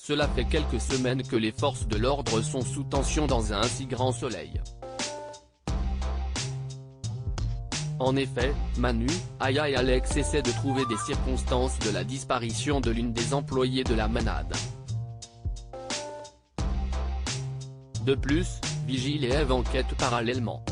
Cela fait quelques semaines que les forces de l'ordre sont sous tension dans un si grand soleil. En effet, Manu, Aya et Alex essaient de trouver des circonstances de la disparition de l'une des employées de la manade. De plus, Vigile et Eve enquêtent parallèlement.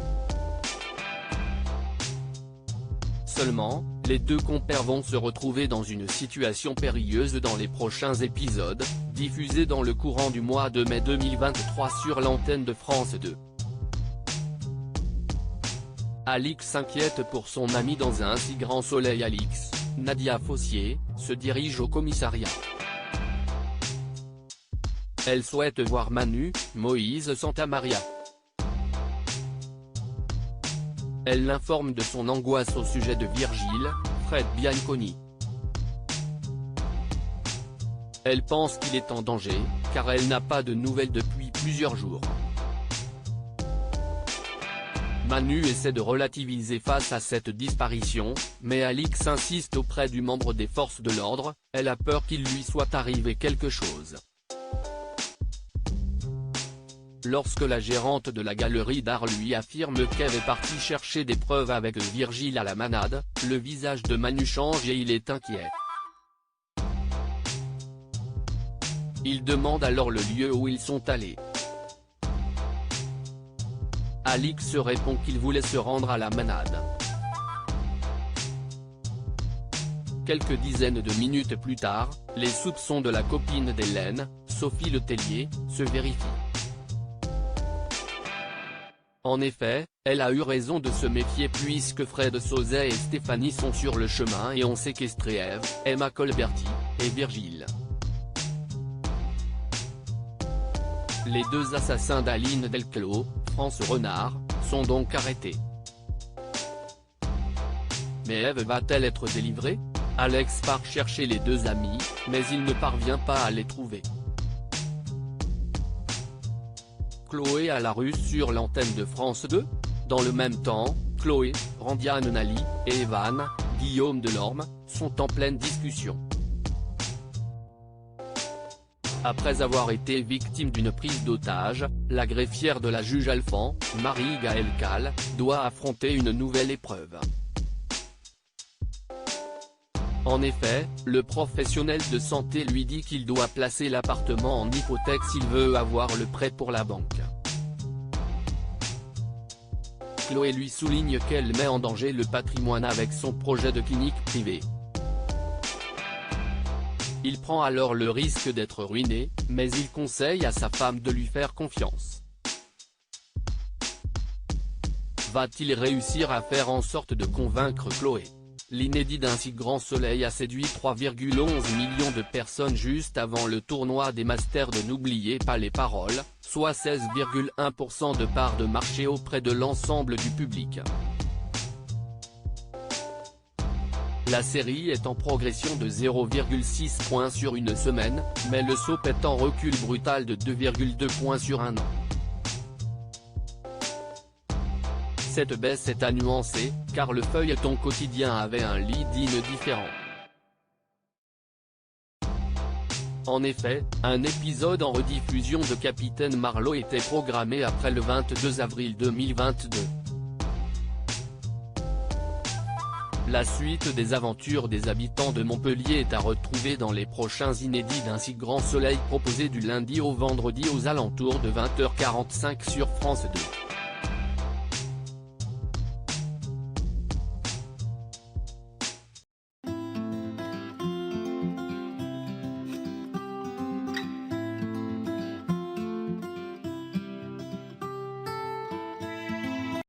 Seulement, les deux compères vont se retrouver dans une situation périlleuse dans les prochains épisodes, diffusés dans le courant du mois de mai 2023 sur l'antenne de France 2. Alix s'inquiète pour son ami dans un si grand soleil. Alix, Nadia Fossier, se dirige au commissariat. Elle souhaite voir Manu, Moïse Santamaria. Elle l'informe de son angoisse au sujet de Virgile, Fred Bianconi. Elle pense qu'il est en danger, car elle n'a pas de nouvelles depuis plusieurs jours. Manu essaie de relativiser face à cette disparition, mais Alix insiste auprès du membre des forces de l'ordre, elle a peur qu'il lui soit arrivé quelque chose. Lorsque la gérante de la galerie d'art lui affirme qu'Eve est partie chercher des preuves avec Virgile à la manade, le visage de Manu change et il est inquiet. Il demande alors le lieu où ils sont allés. Alix répond qu'il voulait se rendre à la manade. Quelques dizaines de minutes plus tard, les soupçons de la copine d'Hélène, Sophie Letellier, se vérifient. En effet, elle a eu raison de se méfier puisque Fred Sauzet et Stéphanie sont sur le chemin et ont séquestré Eve, Emma Colberti, et Virgile. Les deux assassins d'Aline Delclos, France Renard, sont donc arrêtés. Mais Eve va-t-elle être délivrée? Alex part chercher les deux amis, mais il ne parvient pas à les trouver. Chloé à la rue sur l'antenne de France 2. Dans le même temps, Chloé, Randiane Nali, et Evan, Guillaume Delorme, sont en pleine discussion. Après avoir été victime d'une prise d'otage, la greffière de la juge Alphand, Marie-Gaëlle Calle, doit affronter une nouvelle épreuve. En effet, le professionnel de santé lui dit qu'il doit placer l'appartement en hypothèque s'il veut avoir le prêt pour la banque. Chloé lui souligne qu'elle met en danger le patrimoine avec son projet de clinique privée. Il prend alors le risque d'être ruiné, mais il conseille à sa femme de lui faire confiance. Va-t-il réussir à faire en sorte de convaincre Chloé? L'inédit d'un si grand soleil a séduit 3,11 millions de personnes juste avant le tournoi des Masters de N'oubliez pas les paroles, soit 16,1% de part de marché auprès de l'ensemble du public. La série est en progression de 0,6 points sur une semaine, mais le soap est en recul brutal de 2,2 points sur un an. Cette baisse est à nuancer, car le feuilleton quotidien avait un lead-in différent. En effet, un épisode en rediffusion de Capitaine Marlowe était programmé après le 22 avril 2022. La suite des aventures des habitants de Montpellier est à retrouver dans les prochains inédits d'un si grand soleil proposé du lundi au vendredi aux alentours de 20h45 sur France 2.